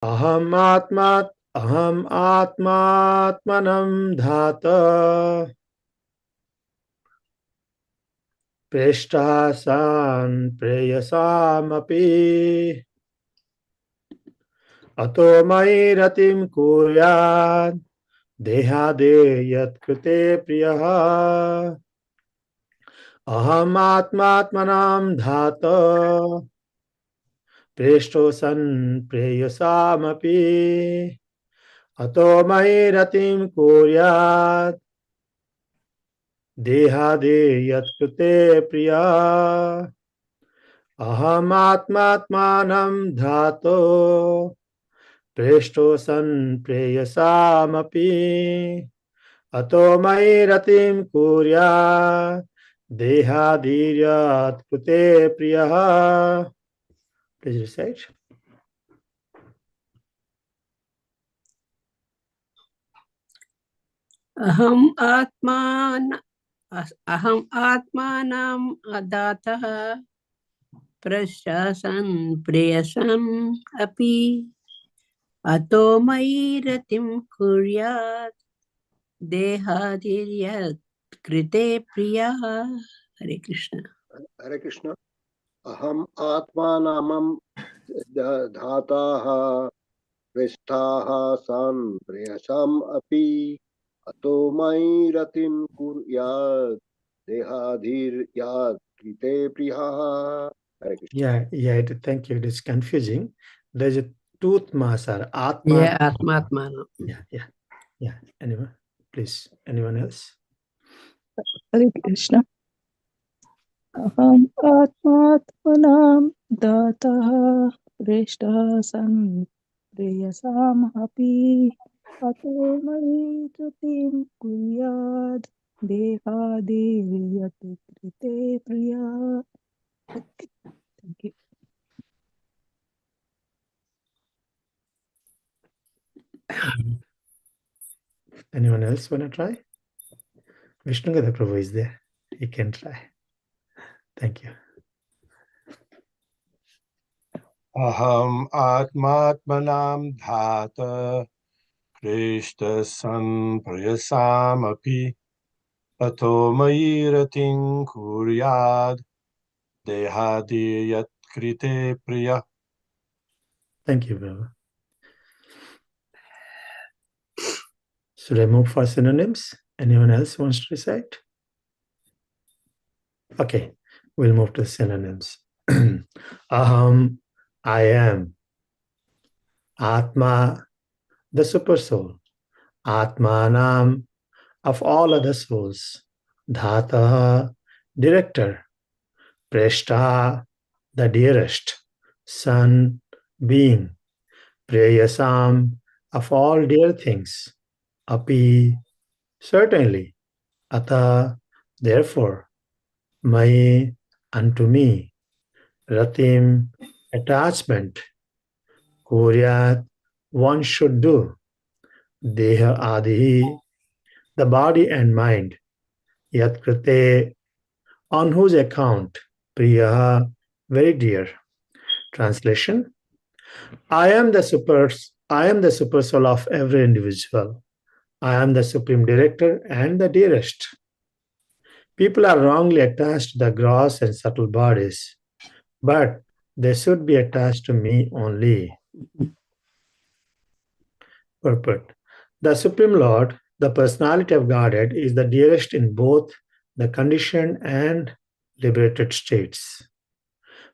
Aham atmatmanam dhata preshtasan preyasamapi ato mai ratim kuryat dehade yat krite priyaha aham atmatmanam dhata preshtosan preyasamapi ato mai ratim kuryat dehade yat krite priya aham atmatmanam dhato preshtosan preyasamapi ato mai ratim kurya dehadiriyat krute priya. Please recite. Aham atmanam adatah prashasan preyasan api ato mai ratim kuryat dehadiriyat krite priya. Hare Krishna. Hare Krishna. Aham atmanamam dhataha prishtaha san priyasam api ato mai ratim kuryat dehadhir yad krite priyaha. Hare Krishna. Thank you. It is confusing. There's a tooth masar. Yeah, atmanam. Yeah. Anyone? Please. Anyone else? Hare Krishna. Aham atmatmanam dataha preshtaha san preyasam api ato mai tratim kuryad dehadiriyat krite priya. Thank you. Anyone else want to try? Vishnugada Prabhu is there. He can try. Thank you. Aham atmatmanam dhata krishta san prayasamapi ato mairatin kuryad dehadi yat krite priya. Thank you, Prabhu. Should I move for synonyms? Anyone else wants to recite? Okay, we'll move to synonyms. Aham, I am. Atma, the super soul. Atmanam, of all other souls. Dhataha, director. Preshta, the dearest. Son, being. Preyasam, of all dear things. Api, certainly. Ata, therefore. Mai, unto me. Ratim, attachment. Kuryat, one should do. Deha adi, the body and mind. Yat krite, on whose account. Priya, very dear. Translation: I am the super soul of every individual. I am the supreme director and the dearest. People are wrongly attached to the gross and subtle bodies, but they should be attached to me only. Purport: the Supreme Lord, the personality of Godhead, is the dearest in both the conditioned and liberated states.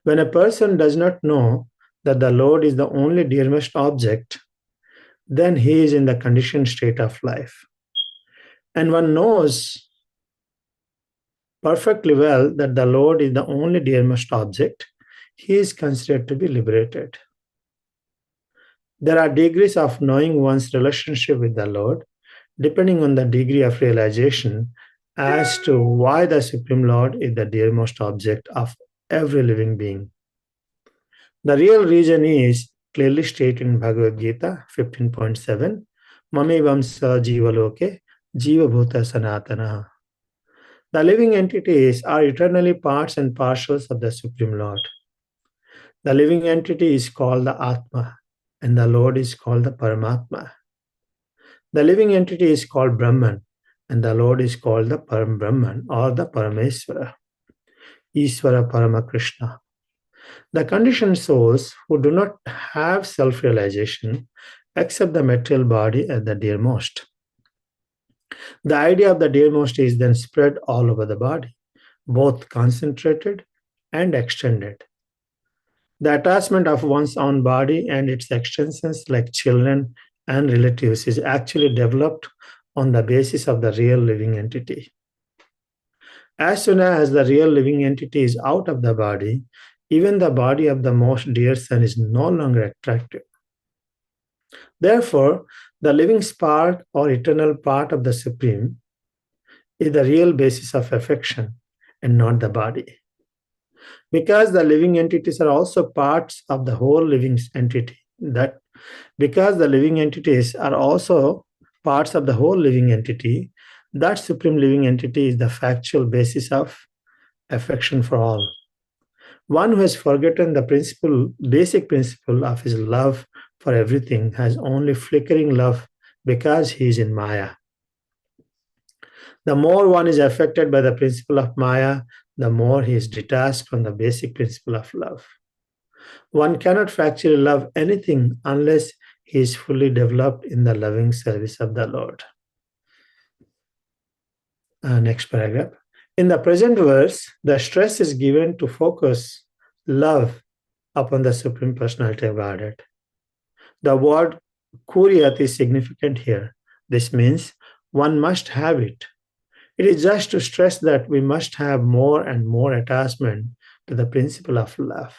When a person does not know that the Lord is the only dearest object, then he is in the conditioned state of life. And one knows perfectly well that the Lord is the only dearest object, he is considered to be liberated. There are degrees of knowing one's relationship with the Lord, depending on the degree of realization as to why the Supreme Lord is the dearest object of every living being. The real reason is clearly stated in Bhagavad Gita 15.7, Mame sa jivaloke jiva bhuta sanatana. The living entities are eternally parts and parcels of the Supreme Lord. The living entity is called the Atma, and the Lord is called the Paramatma. The living entity is called Brahman, and the Lord is called the Param Brahman or the Parameswara, Iswara Paramakrishna. The conditioned souls who do not have self-realization accept the material body as the dearmost. The idea of the dearmost is then spread all over the body, both concentrated and extended. The attachment of one's own body and its extensions, like children and relatives, is actually developed on the basis of the real living entity. As soon as the real living entity is out of the body, even the body of the most dear son is no longer attractive. Therefore, the living spark or eternal part of the Supreme is the real basis of affection and not the body. Because the living entities are also parts of the whole living entity, that because the living entities are also parts of the whole living entity, that supreme living entity is the factual basis of affection for all. One who has forgotten the basic principle of his love for everything has only flickering love because he is in Maya. The more one is affected by the principle of Maya, the more he is detached from the basic principle of love. One cannot factually love anything unless he is fully developed in the loving service of the Lord. Next paragraph. In the present verse, the stress is given to focus love upon the Supreme Personality of Godhead. The word Kuryat is significant here. This means one must have it. It is just to stress that we must have more and more attachment to the principle of love.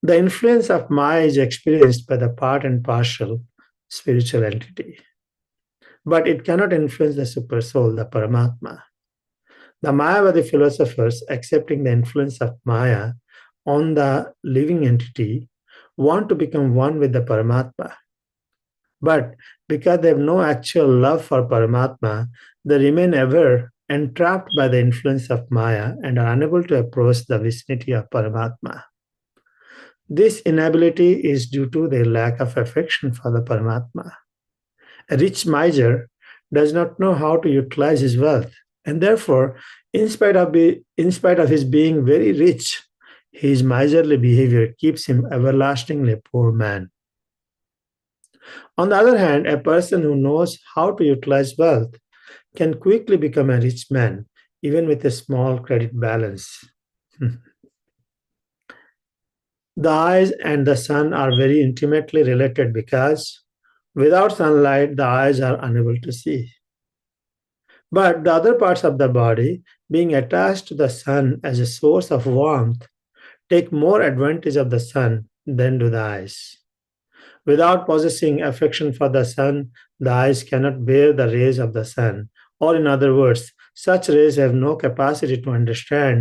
The influence of Maya is experienced by the part and partial spiritual entity, but it cannot influence the Supersoul, the Paramatma. The Mayavadi philosophers, accepting the influence of Maya on the living entity, want to become one with the Paramatma. But because they have no actual love for Paramatma, they remain ever entrapped by the influence of Maya and are unable to approach the vicinity of Paramatma. This inability is due to their lack of affection for the Paramatma. A rich miser does not know how to utilize his wealth, and therefore, in spite of his being very rich, his miserly behavior keeps him everlastingly a poor man. On the other hand, a person who knows how to utilize wealth can quickly become a rich man, even with a small credit balance. The eyes and the sun are very intimately related because without sunlight, the eyes are unable to see. But the other parts of the body, being attached to the sun as a source of warmth, take more advantage of the sun than do the eyes. Without possessing affection for the sun, the eyes cannot bear the rays of the sun. Or in other words, such eyes have no capacity to understand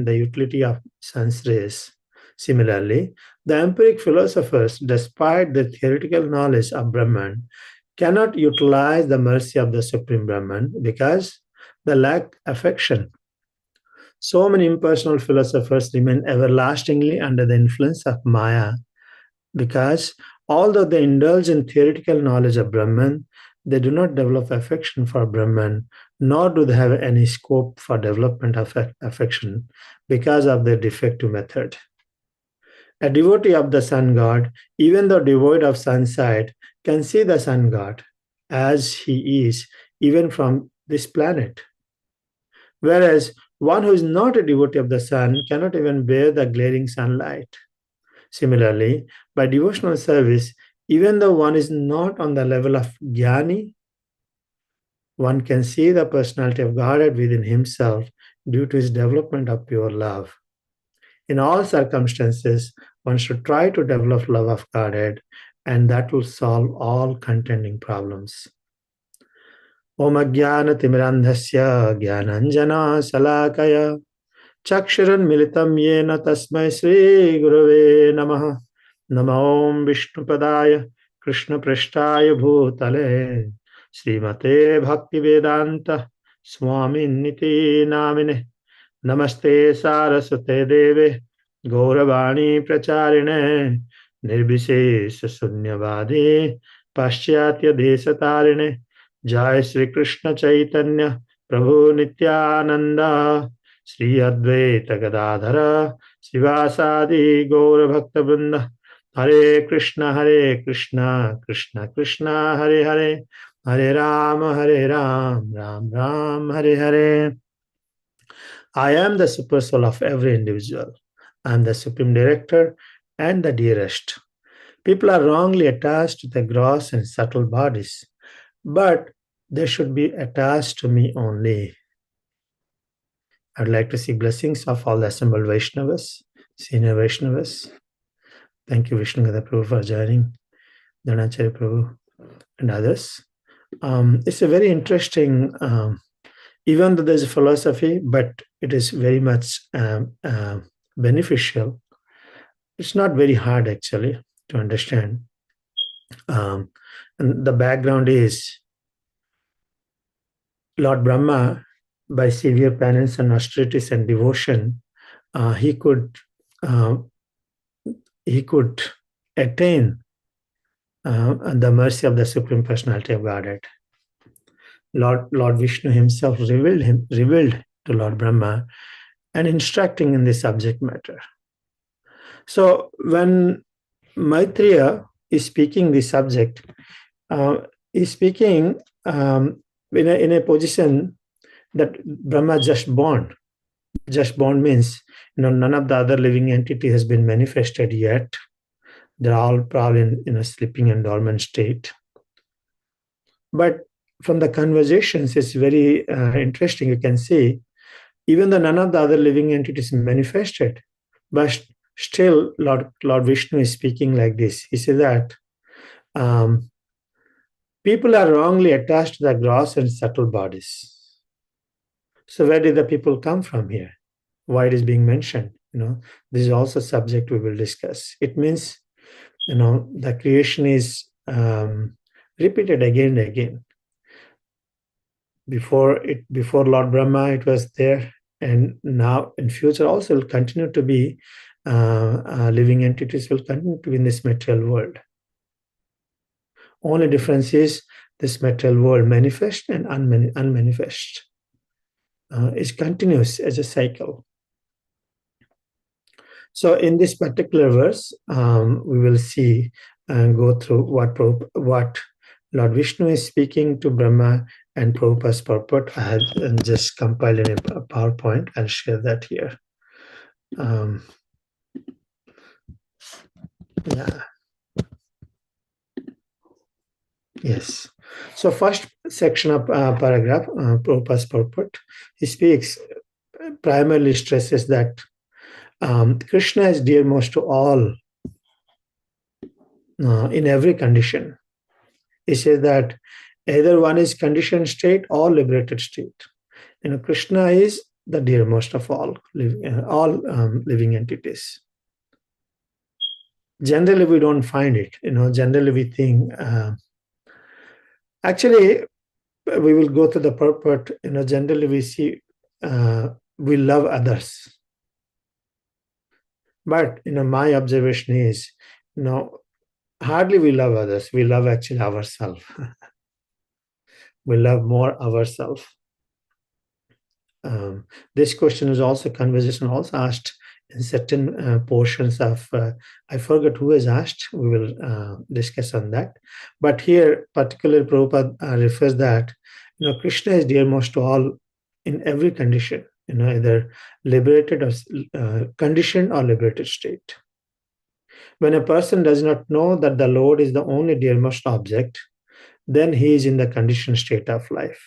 the utility of sun's rays. Similarly, the empiric philosophers, despite their theoretical knowledge of Brahman, cannot utilize the mercy of the Supreme Brahman because they lack affection. So many impersonal philosophers remain everlastingly under the influence of Maya because although they indulge in theoretical knowledge of Brahman, they do not develop affection for Brahman, nor do they have any scope for development of affection because of their defective method. A devotee of the sun god, even though devoid of sun sight, can see the sun god as he is, even from this planet. Whereas one who is not a devotee of the sun cannot even bear the glaring sunlight. Similarly, by devotional service, even though one is not on the level of Jnani, one can see the personality of Godhead within himself due to his development of pure love. In all circumstances, one should try to develop love of Godhead, and that will solve all contending problems. Om Ajnana-timirandhasya Jnananjana Salakaya Chakshuran Militam Yena Tasmai Sri Gurave Namaha Namo Om Vishnupadaya Krishna Prishtaya Bhutale Srimate Bhaktivedanta Swami Niti Namine Namaste Saraswate Deve Gauravani Pracharine Nirbhisesa Sunyavadi Paschatya Desatarine Jai Sri Krishna Chaitanya Prabhu Nityananda Sri Advaita Gadadhara Srivasadi Gaura Bhakta Vrinda Hare Krishna Krishna Krishna Hare Hare Hare Ram Ram Ram Hare Hare. I am the super soul of every individual. I am the supreme director and the dearest. People are wrongly attached to the gross and subtle bodies, but they should be attached to me only. I'd like to seek blessings of all the assembled Vaishnavas, senior Vaishnavas. Thank you, Vishnugada Prabhu, for joining, Dhanacharya Prabhu, and others. It's a very interesting, even though there's a philosophy, but it is very much beneficial. It's not very hard, actually, to understand. And the background is Lord Brahma, by severe penance and austerities and devotion, he could attain the mercy of the Supreme Personality of Godhead. Lord Vishnu himself revealed to Lord Brahma and instructing in the subject matter. So when Maitreya is speaking the subject, is speaking in a position that Brahma just born. Just born means, none of the other living entity has been manifested yet. They're all probably in a sleeping and dormant state. But from the conversations, it's very interesting. You can see, even though none of the other living entities manifested, but still Lord Vishnu is speaking like this. He says that people are wrongly attached to the gross and subtle bodies. So where did the people come from here? Why it is being mentioned? This is also a subject we will discuss. It means, the creation is repeated again and again. Before Lord Brahma, it was there, and now in future also will continue to be living entities will continue to be in this material world. Only difference is this material world manifest and unmanifest. It continues as a cycle. So in this particular verse, we will see and go through what Lord Vishnu is speaking to Brahma and Prabhupada's purport. I have just compiled in a PowerPoint. I'll share that here. Yeah. Yes. So first section of paragraph, Prabhupada's purport, he speaks, primarily stresses that Krishna is dearmost to all in every condition. He says that either one is conditioned state or liberated state. Krishna is the dearmost of all living entities. Generally, we don't find it. Generally we think. Actually, we will go to the purport. Generally we see we love others. But my observation is, hardly we love others. We love actually ourselves. We love more ourselves. This question is also conversation also asked in certain portions of. I forgot who has asked. We will discuss on that. But here, particularly Prabhupada refers that Krishna is dearmost to all in every condition. Either liberated or conditioned or liberated state. When a person does not know that the Lord is the only dearmost object, then he is in the conditioned state of life.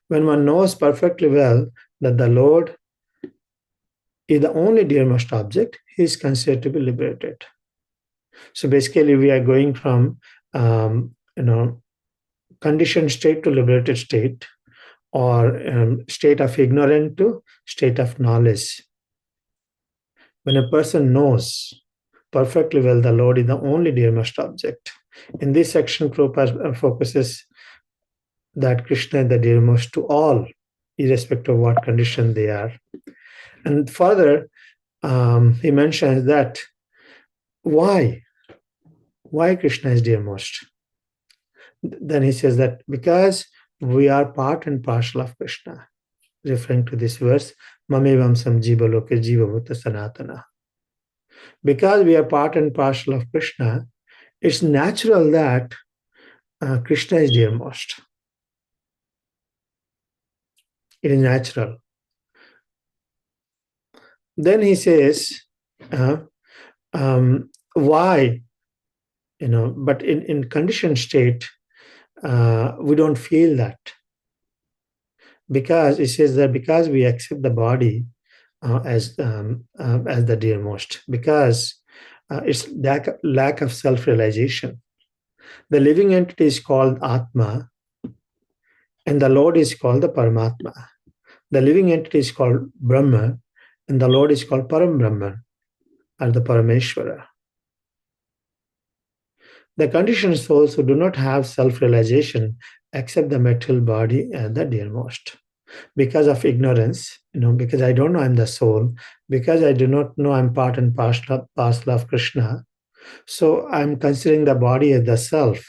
When one knows perfectly well that the Lord is the only dearmost object, he is considered to be liberated. So basically, we are going from conditioned state to liberated state, or state of ignorance to state of knowledge. When a person knows perfectly well the Lord is the only dearmost object. In this section, Prabhupada focuses that Krishna is the dearmost to all, irrespective of what condition they are. And further, he mentions that why Krishna is dearmost. Then he says that because we are part and parcel of Krishna, referring to this verse, Mamevam sam jiva loke jiva bhuta sanatana. Because we are part and parcel of Krishna, it's natural that Krishna is dearmost. It is natural. Then he says, why? But in conditioned state, we don't feel that. Because it says that because we accept the body as the dearmost, because it's lack of self-realization. The living entity is called Atma, and the Lord is called the Paramatma. The living entity is called Brahma, and the Lord is called Param Brahman, or the Parameshwara. The conditioned souls who do not have self-realization accept the material body as the dearmost. Because of ignorance, because I don't know I'm the soul, because I do not know I'm part and parcel of Krishna, so I'm considering the body as the self.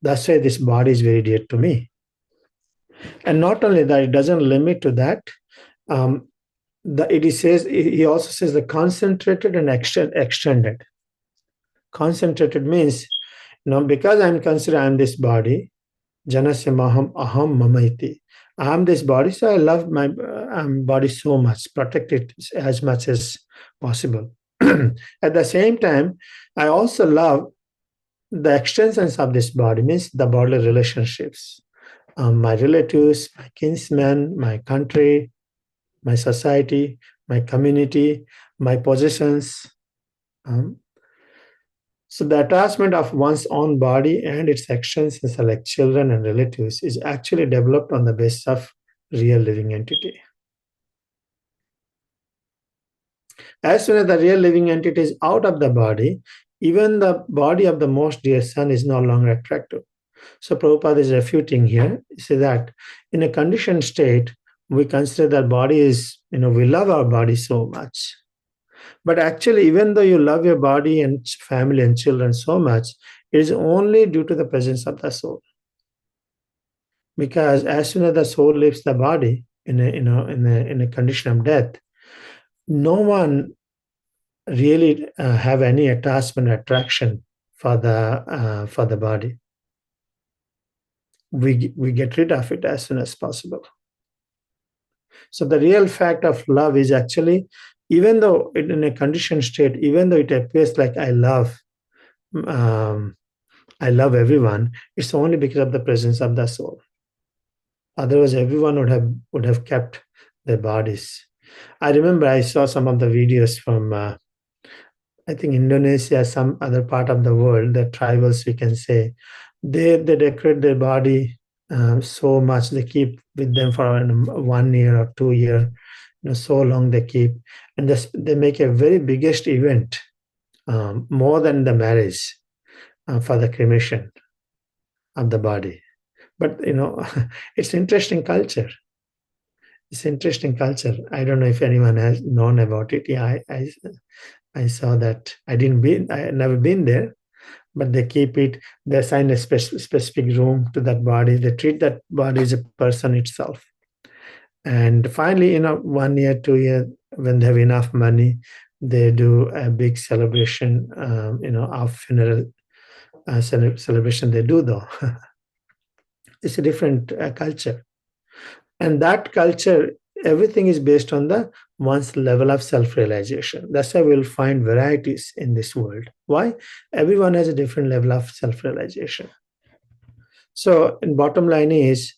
That's why this body is very dear to me. And not only that, it doesn't limit to that. He also says the concentrated and extended. Concentrated means, because I'm considering I'm this body, Janasya maham aham mamaiti. I am this body, so I love my body so much, protect it as much as possible. At the same time, I also love the extensions of this body, means the bodily relationships. My relatives, my kinsmen, my country, my society, my community, my possessions. So the attachment of one's own body and its extensions like children and relatives is actually developed on the basis of real living entity. As soon as the real living entity is out of the body, even the body of the most dear son is no longer attractive. So Prabhupada is refuting here. He says that in a conditioned state, we consider that body is, we love our body so much. But actually, even though you love your body and family and children so much, it is only due to the presence of the soul. Because as soon as the soul leaves the body in a condition of death, no one really have any attachment or attraction for the body. We get rid of it as soon as possible. So the real fact of love is actually, even though in a conditioned state, even though it appears like I love everyone, it's only because of the presence of the soul. Otherwise, everyone would have kept their bodies. I remember I saw some of the videos from I think Indonesia, some other part of the world, the tribals, we can say, they decorate their body so much. They keep with them for 1 year or 2 years, so long they keep, and they make a very biggest event, more than the marriage, for the cremation of the body. But it's interesting culture. It's interesting culture. I don't know if anyone has known about it. Yeah, I saw that. I had never been there, but they keep it. They assign a specific room to that body. They treat that body as a person itself. And finally, 1 year, 2 years, when they have enough money, they do a big celebration, of funeral celebration. They do though. It's a different culture. And that culture, everything is based on one's level of self-realization. That's why we'll find varieties in this world. Why? Everyone has a different level of self-realization. So, in bottom line is,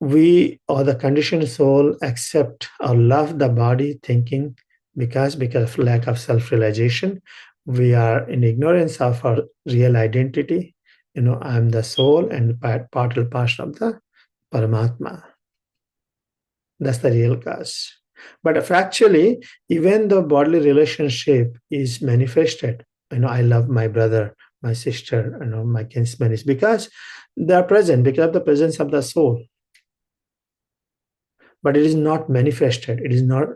we or the conditioned soul accept or love the body thinking because of lack of self-realization. We are in ignorance of our real identity. I'm the soul and part and parcel of the Paramatma. That's the real cause. But factually, even the bodily relationship is manifested. I love my brother, my sister, my kinsmen, is because they are present, because of the presence of the soul. but it is not manifested. It is not,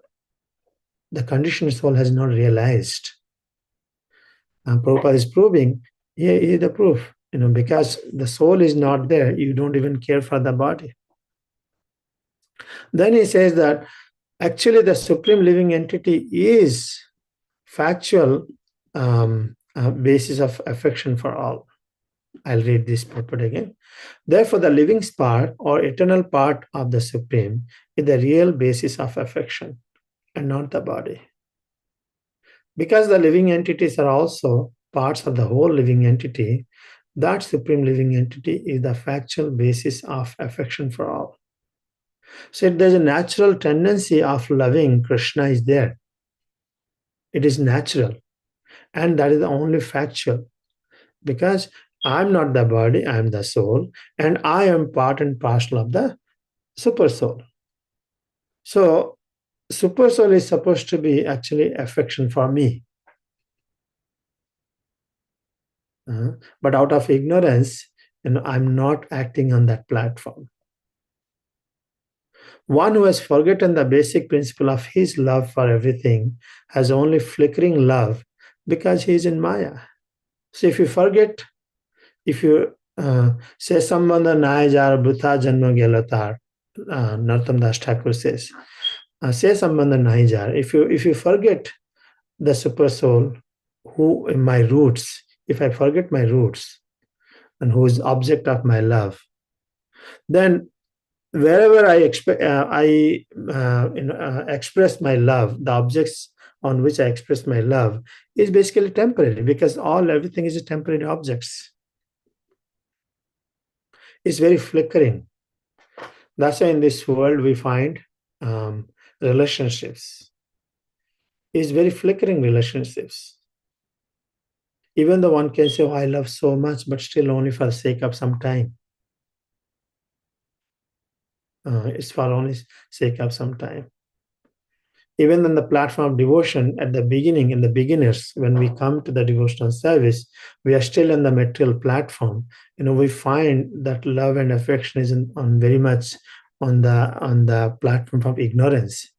the conditioned soul has not realized. And Prabhupada is proving, here the proof, because the soul is not there, you don't even care for the body. Then he says that actually the supreme living entity is factual basis of affection for all. I'll read this purport again. Therefore, the living part or eternal part of the supreme is the real basis of affection and not the body. Because the living entities are also parts of the whole living entity, that supreme living entity is the factual basis of affection for all. So there's a natural tendency of loving Krishna is there. It is natural. And that is the only factual. Because I'm not the body, I'm the soul, and I am part and parcel of the super soul. So super soul is supposed to be actually affection for me. But out of ignorance, I'm not acting on that platform. One who has forgotten the basic principle of his love for everything has only flickering love because he is in Maya. So if you forget, if you say Sambandha Nai Jar Bhuta Janma Gelatar, Nartam Das Thakur says, say Sambandha Nai Jar. If you forget the super soul, who in my roots, if I forget my roots and who is object of my love, then wherever I express my love, the objects on which I express my love is basically temporary, because everything is temporary objects. It's very flickering. That's why in this world we find relationships. It's very flickering relationships. Even though one can say, oh, I love so much, but still only for the sake of some time. It's for only sake of some time. Even on the platform of devotion, at the beginning, in the beginners, when we come to the devotional service, we are still on the material platform. We find that love and affection is on very much on the platform of ignorance.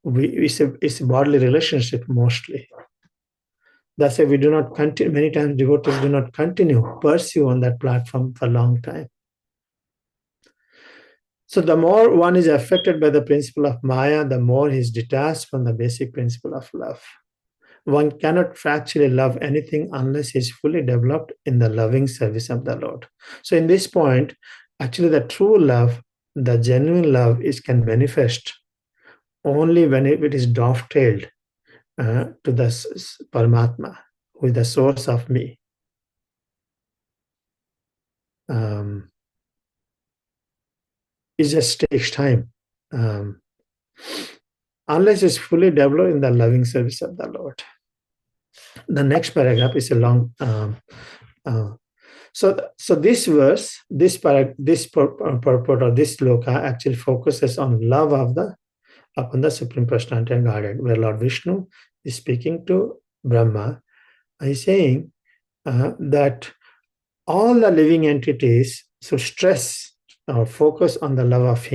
It's a bodily relationship mostly. That's why we do not continue. Many times devotees do not pursue on that platform for a long time. So the more one is affected by the principle of Maya, the more he is detached from the basic principle of love. One cannot factually love anything unless he is fully developed in the loving service of the Lord. So in this point, actually the true love, the genuine love can manifest only when it is dovetailed to the Paramatma, who is the source of me. It just takes time. Unless it's fully developed in the loving service of the Lord. The next paragraph is a long. So this verse, this purport or this sloka actually focuses on love upon the Supreme Personality and Godhead, where Lord Vishnu is speaking to Brahma. He's saying that all the living entities should stress or focus on the love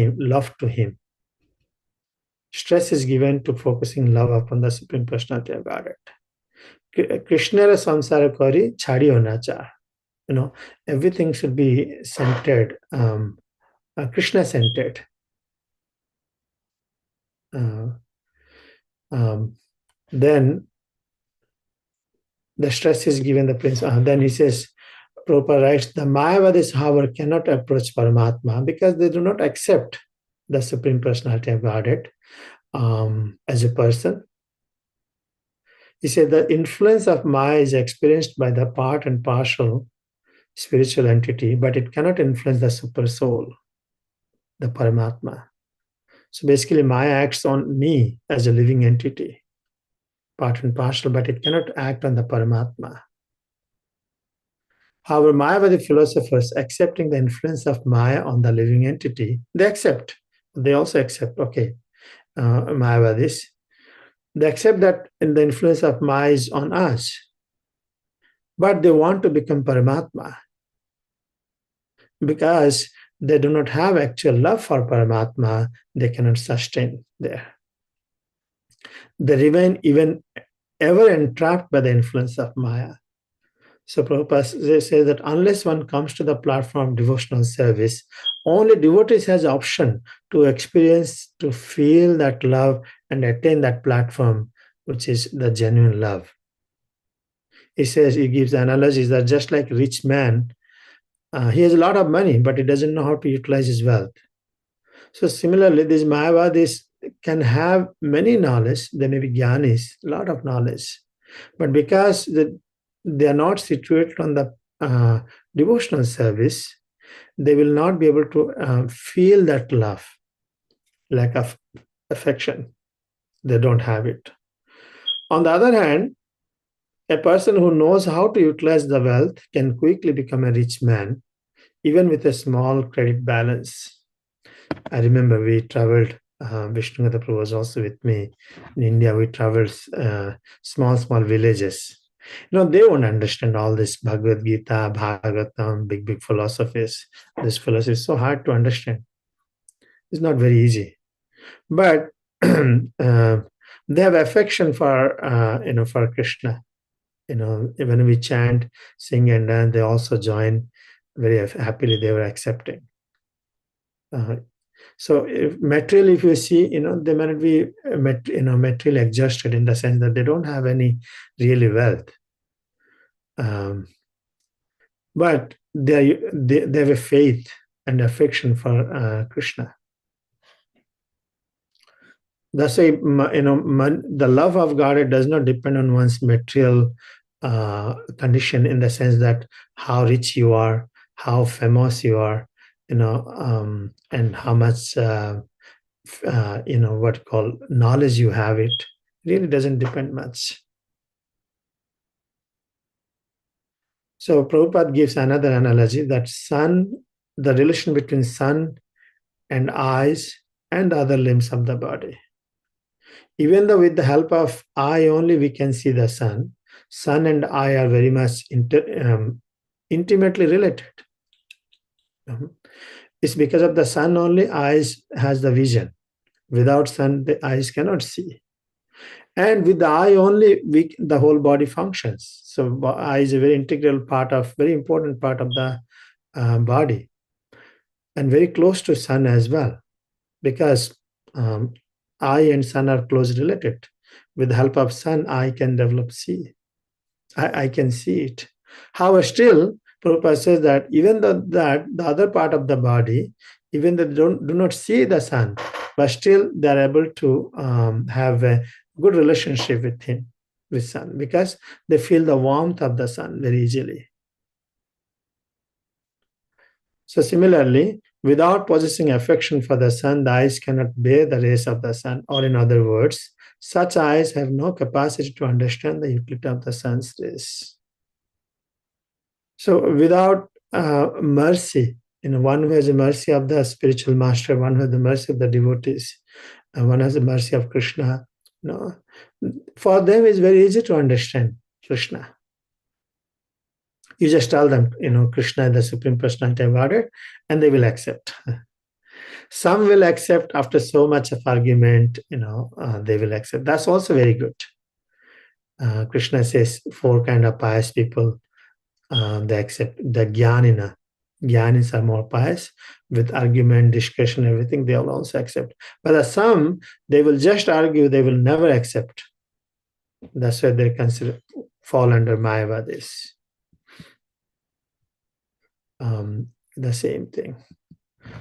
to him. Stress is given to focusing love upon the Supreme Personality of Godhead. Krishna samsara kari chadi hona cha. Everything should be centered, Krishna centered. Then the stress is given the principle. Then he says, Prabhupada writes, the Mayavadis, however, cannot approach Paramatma because they do not accept the Supreme Personality of Godhead as a person. He said the influence of Maya is experienced by the part and partial spiritual entity, but it cannot influence the super soul, the Paramatma. So basically, Maya acts on me as a living entity, part and partial, but it cannot act on the Paramatma. However, Mayavadi philosophers, accepting the influence of Maya on the living entity, they also accept, Mayavadis, they accept that the influence of Maya is on us, but they want to become Paramatma because they do not have actual love for Paramatma, they cannot sustain there. They remain even ever entrapped by the influence of Maya. So Prabhupada says that unless one comes to the platform of devotional service, only devotees has option to experience, to feel that love and attain that platform, which is the genuine love. He says, he gives analogies that just like a rich man, he has a lot of money, but he doesn't know how to utilize his wealth. So similarly, these Mayavadis can have many knowledge, they may be jnanis, a lot of knowledge, but because they are not situated on the devotional service, they will not be able to feel that love, lack of affection. They don't have it. On the other hand, a person who knows how to utilize the wealth can quickly become a rich man, even with a small credit balance. I remember we traveled, Vishnugata Prabhu was also with me. In India, we traveled small villages. They won't understand all this Bhagavad Gita, Bhagavatam, big philosophies. This philosophy is so hard to understand. It's not very easy. But they have affection for, for Krishna. When we chant, sing, and dance, they also join very happily. They were accepting. So materially, if you see, they may not be, materially adjusted in the sense that they don't have any really wealth. But they have a faith and affection for Krishna. That's why, the love of God, does not depend on one's material condition, in the sense that how rich you are, how famous you are, and how much, what called knowledge you have. It really doesn't depend much. So Prabhupada gives another analogy that the relation between sun and eyes and the other limbs of the body. Even though with the help of eye only we can see the sun and eye are very much intimately related. It's because of the sun only eyes has the vision. Without sun, the eyes cannot see. And with the eye only, the whole body functions. So eye is a very important part of the body, and very close to sun as well, because eye and sun are closely related. With the help of sun, eye can develop see. I can see it. However, still, Prabhupada says that even though that the other part of the body, even though they do not see the sun, but still they are able to have a good relationship with sun, because they feel the warmth of the sun very easily. So similarly, without possessing affection for the sun, the eyes cannot bear the rays of the sun, or in other words, such eyes have no capacity to understand the utility of the sun's rays. So without mercy, one who has the mercy of the spiritual master, one who has the mercy of the devotees, and one has the mercy of Krishna, for them it's very easy to understand Krishna. You just tell them, Krishna is the Supreme Personality of Godhead, and they will accept. Some will accept after so much of argument, they will accept. That's also very good. Krishna says 4 kind of pious people, they accept. The jnanina. Jnanis are more pious. With argument, discussion, everything, they will also accept. But some, they will just argue, they will never accept. That's why they fall under Mayavadis. The same thing.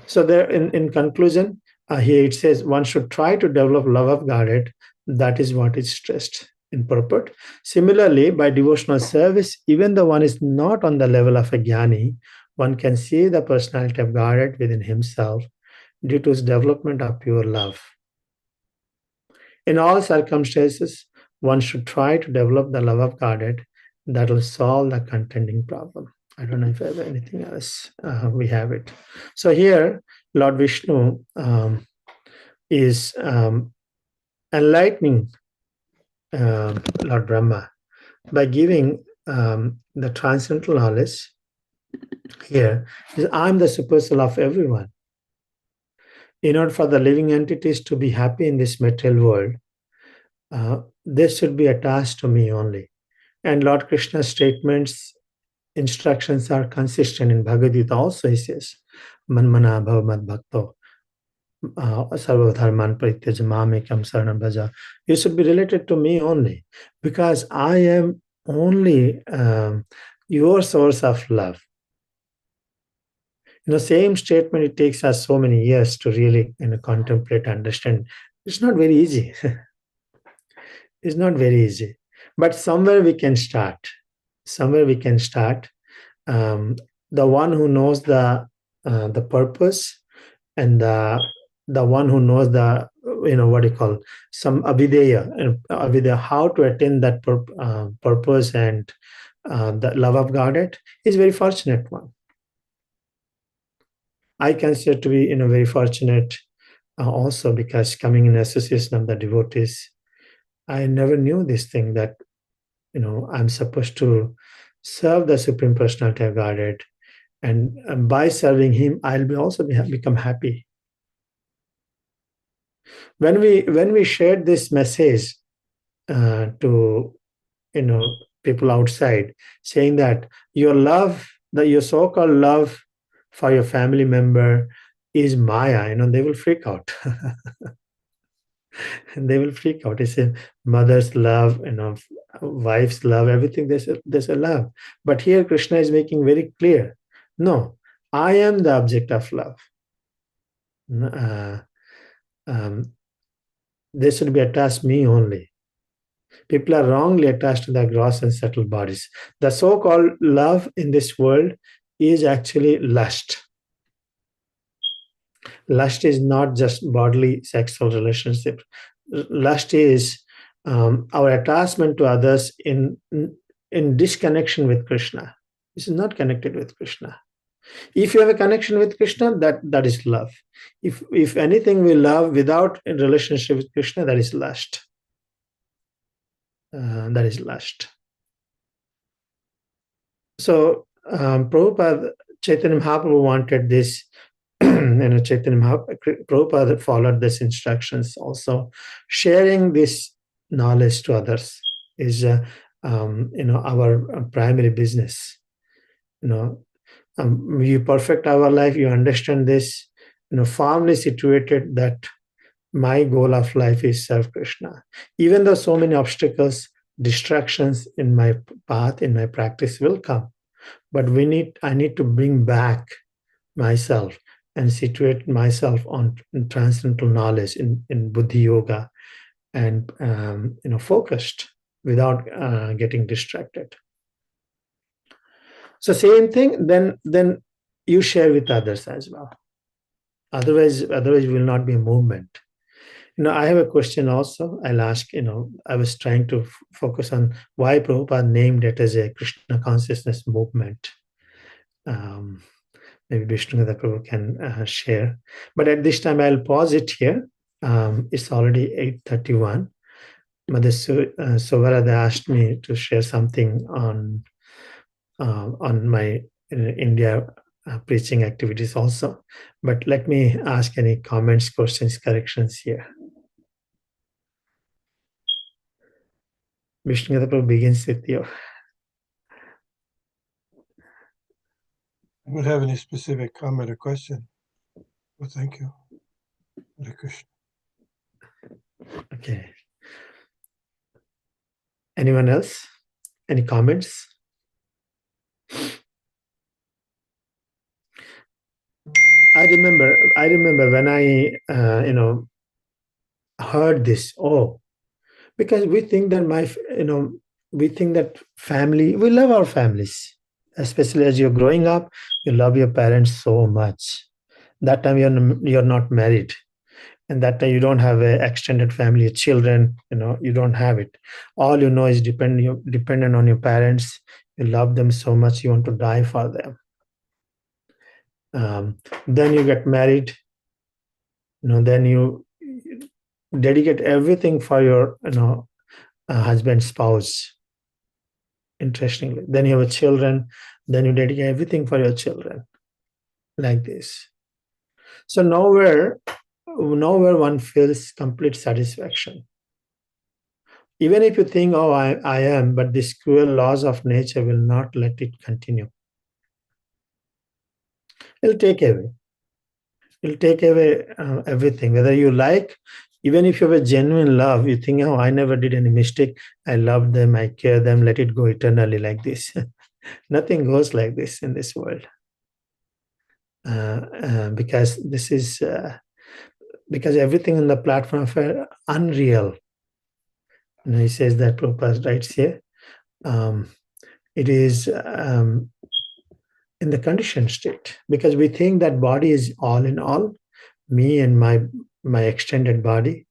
So there, in conclusion, here it says one should try to develop love of Godhead. That is what is stressed in purport. Similarly, by devotional service, even though one is not on the level of a jnani, one can see the personality of Godhead within himself due to his development of pure love. In all circumstances, one should try to develop the love of Godhead that will solve the contending problem. I don't know if I have anything else. We have it. So here, Lord Vishnu is enlightening Lord Brahma by giving the transcendental knowledge here is I'm the supercell of everyone. In order for the living entities to be happy in this material world, they should be attached to me only. And Lord Krishna's statements, instructions are consistent in Bhagavad Gita also. He says, Manmana bhav mad bhakto sarvadharman parityaj mamekam saranam bhaja. You should be related to me only, because I am only your source of love. Same statement, it takes us so many years to really contemplate, understand. It's not very easy. It's not very easy. But somewhere we can start. Somewhere we can start. The one who knows the purpose, and the one who knows the what do you call, some avideya, avideya, how to attain that purpose and the love of Godhead, is very fortunate one. I consider to be very fortunate also, because coming in association of the devotees, I never knew this thing that I'm supposed to serve the Supreme Personality of Godhead, and by serving Him, I'll become happy. When we shared this message to people outside, saying that your love, that your so-called love for your family member is Maya, they will freak out. They will freak out. It's a mother's love, wife's love, everything. There's a love. But here Krishna is making very clear, no, I am the object of love. They should be attached to me only. People are wrongly attached to the gross and subtle bodies. The so-called love in this world is actually lust. Lust is not just bodily sexual relationship. Lust is our attachment to others in disconnection with Krishna. This is not connected with Krishna. If you have a connection with Krishna, that is love. If anything we love without a relationship with Krishna, that is lust. That is lust. So Prabhupada, Chaitanya Mahaprabhu wanted this. Chaitanya Mahaprabhu, Prabhupada followed these instructions also. Sharing this knowledge to others is our primary business. You perfect our life, you understand this, firmly situated that my goal of life is serve Krishna. Even though so many obstacles, distractions in my path, in my practice will come, but I need to bring back myself and situate myself on transcendental knowledge in Buddhi Yoga, and focused without getting distracted. So same thing, then you share with others as well. Otherwise will not be a movement. I have a question also. I'll ask, I was trying to focus on why Prabhupada named it as a Krishna consciousness movement. Maybe Vishnu Prabhu can share. But at this time, I'll pause it here. It's already 8:31. Mother Sovarada asked me to share something on my India preaching activities also. But let me ask any comments, questions, corrections here. Vishnu Prabhu begins with you. I don't have any specific comment or question. Well, thank you. Hare Krishna. Okay. Anyone else? Any comments? I remember when I heard this. Oh, because we think that we think that family, we love our families, especially as you're growing up, you love your parents so much. That time you're not married, and that time you don't have an extended family, children. You don't have it. All you know is dependent on your parents. You love them so much, you want to die for them. Then you get married. Then you dedicate everything for your husband, spouse. Interestingly, then you have children. Then you dedicate everything for your children, like this. So nowhere one feels complete satisfaction. Even if you think, oh, I am, but these cruel laws of nature will not let it continue. It'll take away. It'll take away everything. Whether you like, even if you have a genuine love, you think, oh, I never did any mistake. I love them, I care them, let it go eternally like this. Nothing goes like this in this world. Because this is because everything in the platform of unreal. And he says that Prabhupada writes here. It is in the conditioned state, because we think that body is all in all, me and my extended body,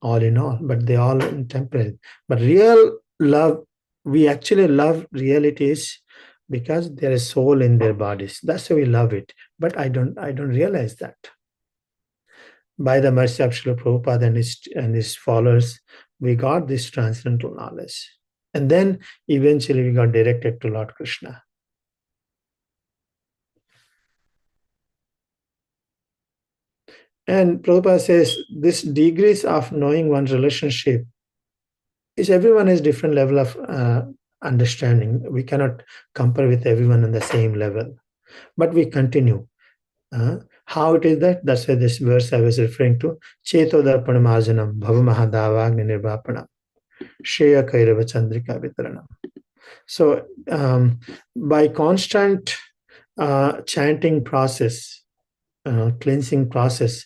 all in all, but they all temporary. But real love, we actually love realities because there is soul in their bodies. That's why we love it. But I don't realize that. By the mercy of Srila Prabhupada and his followers, we got this transcendental knowledge. And then eventually we got directed to Lord Krishna. And Prabhupada says this degrees of knowing one's relationship is everyone has different level of understanding. We cannot compare with everyone on the same level. But we continue. How it is that? That's why this verse I was referring to. Cheto darpanam arjanam bhavamahadavagni nirvapanam shreya kairava chandrika vitaranam. So by constant chanting process, cleansing process,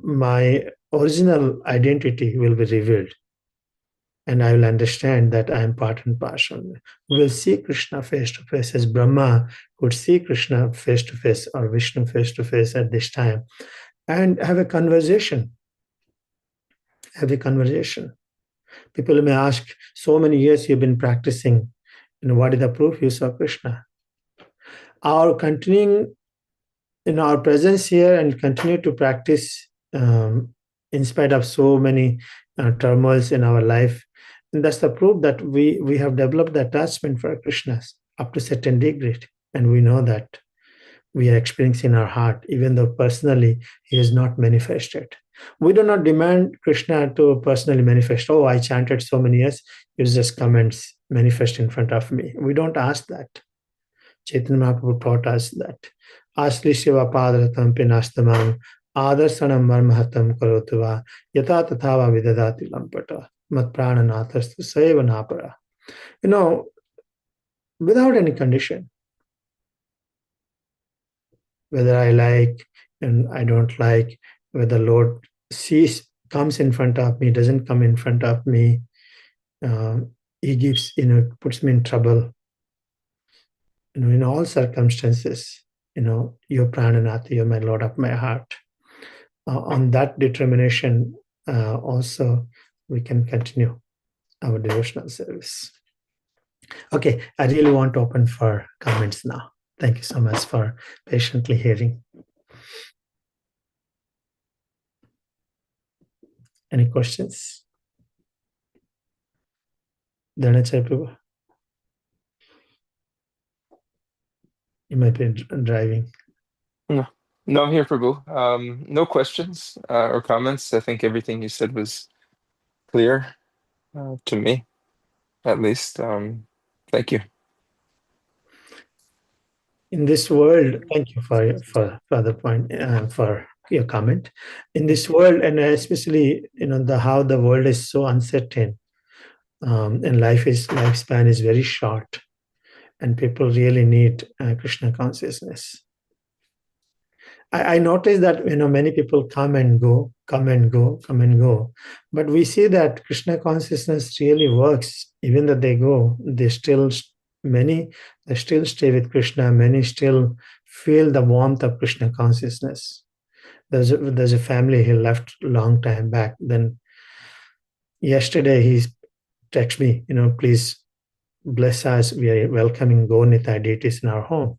my original identity will be revealed. And I will understand that I am part and parcel. We will see Krishna face to face, as Brahma could see Krishna face to face, or Vishnu face to face at this time, and have a conversation. Have a conversation. People may ask, so many years you've been practicing, what is the proof you saw Krishna? Our continuing in our presence here and continue to practice in spite of so many turmoils in our life. And that's the proof that we have developed the attachment for Krishna up to a certain degree. And we know that we are experiencing in our heart, even though personally he is not manifested. We do not demand Krishna to personally manifest. Oh, I chanted so many years, you just come and manifest in front of me. We don't ask that. Chaitanya Mahaprabhu taught us that. Asli Shiva Padratam Pinastamam Adarsanam Marmahatam Karotava Yata Tathava Vidadati Lampata Mat Prananathastu Seva Napara. Without any condition. Whether I like and I don't like, whether Lord comes in front of me, doesn't come in front of me, he gives, puts me in trouble. In all circumstances, you're Prananath, you're my Lord of my heart. On that determination, also, we can continue our devotional service. Okay, I really want to open for comments now. Thank you so much for patiently hearing. Any questions? Dhanacharya Prabhu? You might be driving. No, I'm here, Prabhu. No questions or comments. I think everything you said was clear to me, at least. Thank you. In this world, thank you for the point, for your comment. In this world, and especially how the world is so uncertain, and lifespan is very short, and people really need Krishna consciousness. I notice that many people come and go, but we see that Krishna consciousness really works. Even that they go, many still stay with Krishna. Many still feel the warmth of Krishna consciousness. There's a family he left a long time back. Then yesterday he texted me, please bless us. We are welcoming Gaur-Nitai deities in our home.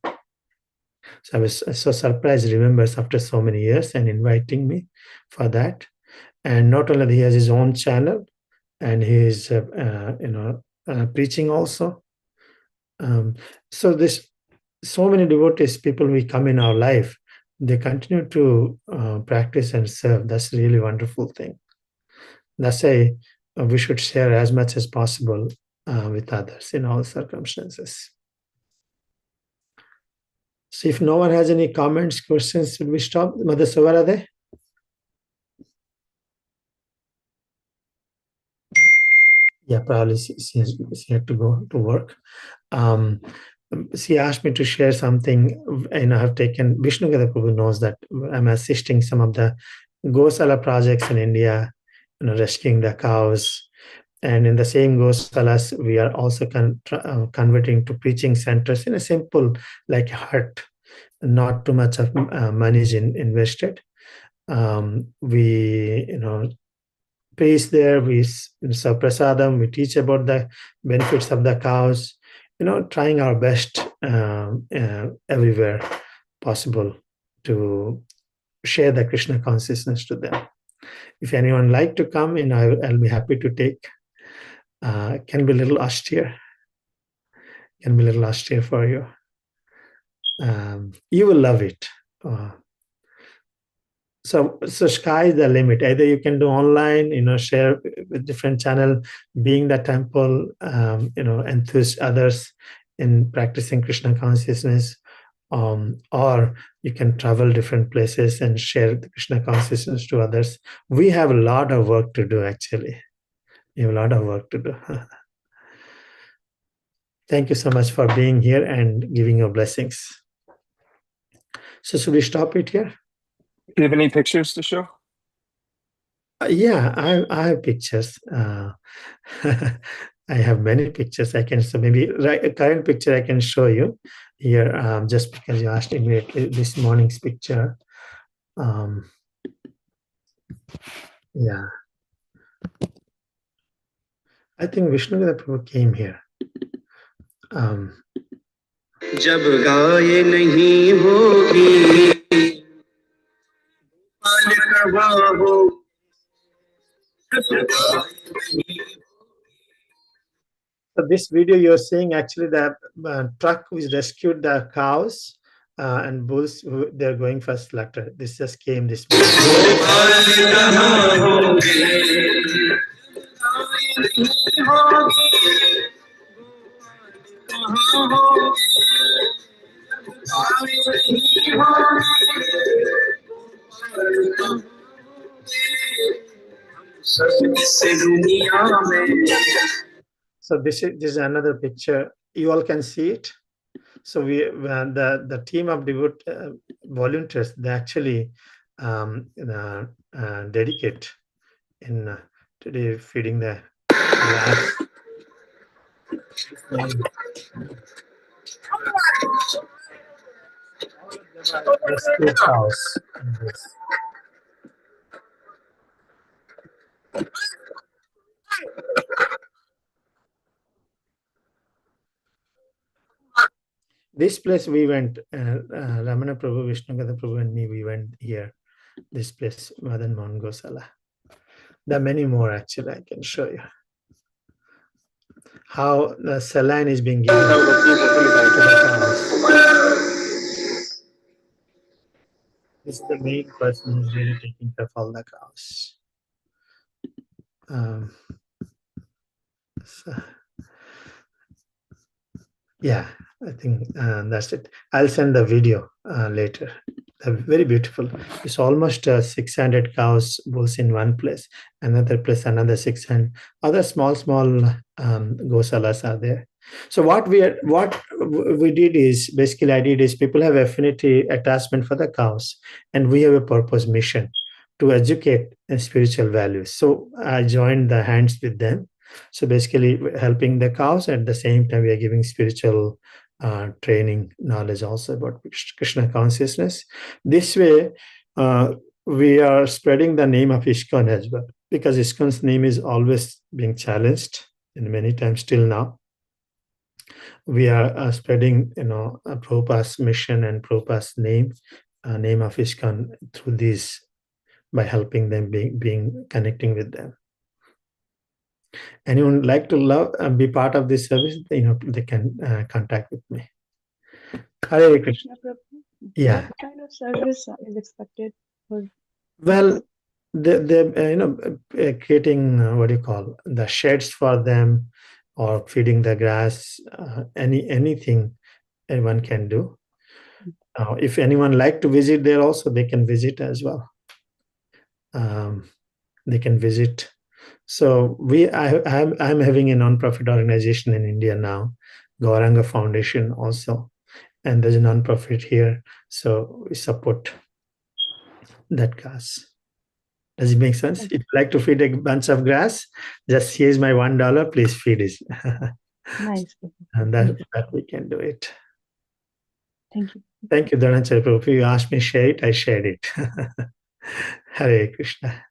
So I was so surprised, remembers after so many years and inviting me for that. And not only he has his own channel and he is, preaching also. So so many devotees, people we come in our life, they continue to practice and serve. That's a really wonderful thing. That's why we should share as much as possible with others in all circumstances. So if no one has any comments, questions, should we stop? Mother Savarade? Yeah, probably she had to go to work. She asked me to share something, and I have taken, Vishnu Gada Prabhu knows that I'm assisting some of the Gosala projects in India, rescuing the cows. And in the same Gosalas, we are also converting to preaching centers in a simple, like hut, not too much of money is invested. We, preach there, we serve prasadam, we teach about the benefits of the cows, trying our best everywhere possible to share the Krishna consciousness to them. If anyone like to come, I'll be happy to take. Can be a little austere. Can be a little austere for you. You will love it. So sky is the limit. Either you can do online, share with different channel, being the temple, enthuse others in practicing Krishna consciousness, or you can travel different places and share the Krishna consciousness to others. We have a lot of work to do, actually. We have a lot of work to do. Thank you so much for being here and giving your blessings. So should we stop it here? Do you have any pictures to show? Yeah, I have pictures. I have many pictures. So maybe a current picture I can show you here, just because you asked immediately this morning's picture. Yeah, I think Vishnu Prabhu came here. जब गाय नहीं होगी So this video you're seeing, actually the truck which rescued the cows and bulls, they're going for slaughter. This just came this morning. So this is another picture. You all can see it. So the team of volunteers, they actually dedicate in today feeding the last. Rescue cows. This place we went, Ramana Prabhu, Vishnu Gada Prabhu and me, we went here, this place, Madan Mohan Gosala. There are many more, actually, I can show you. How the saline is being given to the cows. This is the main person who's really taking care of all the cows. So, yeah, I think that's it. I'll send the video later. They're very beautiful. It's almost 600 cows, bulls in one place. Another place, another 600. Other small gosalas are there. So what we did is, basically I did is, people have affinity attachment for the cows, and we have a purpose mission to educate in spiritual values. So I joined the hands with them. So basically helping the cows, at the same time we are giving spiritual training knowledge also about Krishna consciousness. This way we are spreading the name of ISKCON as well, because ISKCON's name is always being challenged, and many times till now. We are spreading, Prabhupada's mission and Prabhupada's name of ISKCON through these, by helping them being connecting with them. Anyone like to love be part of this service, they can contact with me. Hare Krishna. Yeah. What kind of service is expected for? Well, they're creating what do you call the sheds for them, or feeding the grass. Anything anyone can do. If anyone like to visit there, also they can visit as well. They can visit. So I'm having a non-profit organization in India now, Gauranga Foundation also, and there's a non-profit here, so we support that cause. Does it make sense? If you like to feed a bunch of grass, just here's my $1, please feed it. Nice. And that we can do it. Thank you. Thank you, Dhananjay Prabhu. If you asked me to share it, I shared it. Hare Krishna.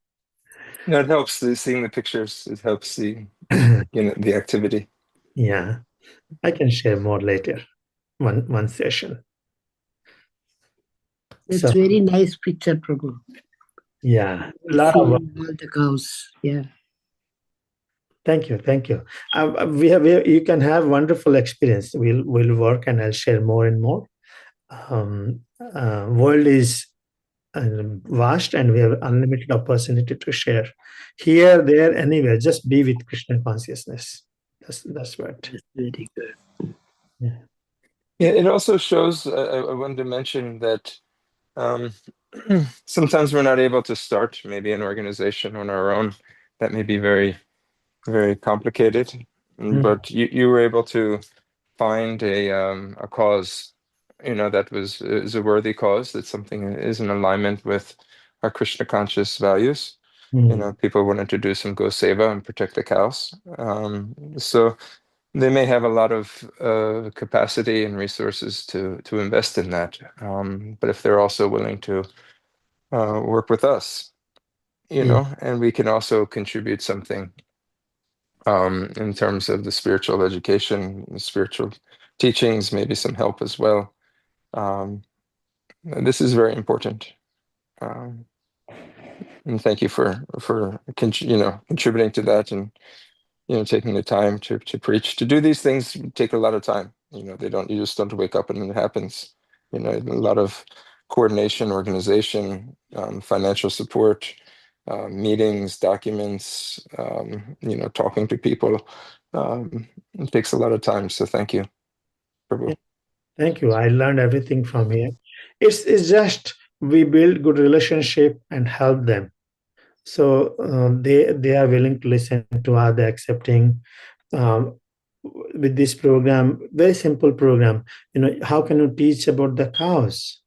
No, it helps seeing the pictures. It helps see the activity. Yeah, I can share more later. One session. It's So, very nice picture, Prabhu. yeah, a lot of work. All the cows. Yeah. Thank you. You can have wonderful experience. We'll work, and I'll share more and more. World is vast, and we have unlimited opportunity to share here, there, anywhere. Just be with Krishna consciousness. That's what. That's very good. Yeah. Yeah, it also shows. I wanted to mention that sometimes we're not able to start maybe an organization on our own. That may be very, very complicated. But you were able to find a cause, that is a worthy cause. That something is in alignment with our Krishna conscious values. People wanted to do some go seva and protect the cows. So they may have a lot of capacity and resources to invest in that. But if they're also willing to work with us, and we can also contribute something in terms of the spiritual education, the spiritual teachings, maybe some help as well. This is very important. And thank you for contributing to that, and taking the time to preach. To do these things take a lot of time. You just don't wake up and it happens. A lot of coordination, organization, financial support, meetings, documents, talking to people. It takes a lot of time. So thank you, Prabhu. Thank you. I learned everything from here. It's just we build good relationship and help them. So they are willing to listen to us. They're accepting. With this program, very simple program. How can you teach about the cows?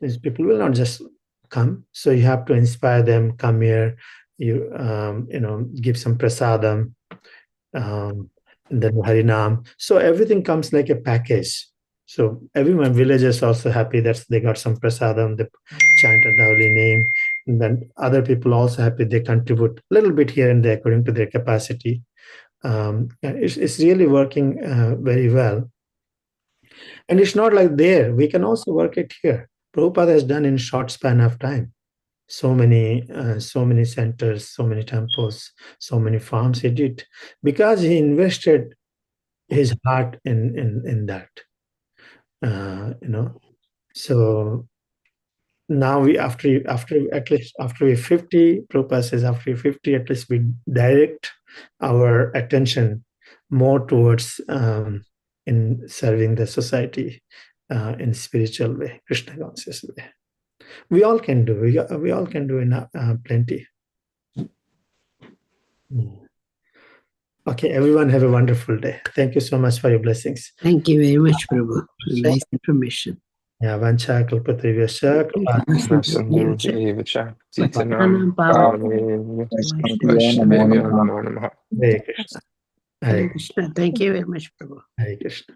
These people will not just come. So you have to inspire them. Come here. You give some prasadam, and then Harinam. So everything comes like a package. So everyone, villagers also happy that they got some prasadam. They chanted the holy name. And then other people also happy. They contribute a little bit here and there according to their capacity. It's really working very well. And it's not like there. We can also work it here. Prabhupada has done in short span of time. So many centers, so many temples, so many farms he did, because he invested his heart in that. So now after we're 50, Prabhupada says after 50, at least we direct our attention more towards in serving the society in spiritual way, Krishna conscious way. We all can do. We all can do plenty. Okay, everyone have a wonderful day. Thank you so much for your blessings. Thank you very much, Prabhu. Nice information. Yeah, vancha kalpatrivasya Hare Krishna. Hare Krishna. Thank you very much, Prabhu. Hare Krishna.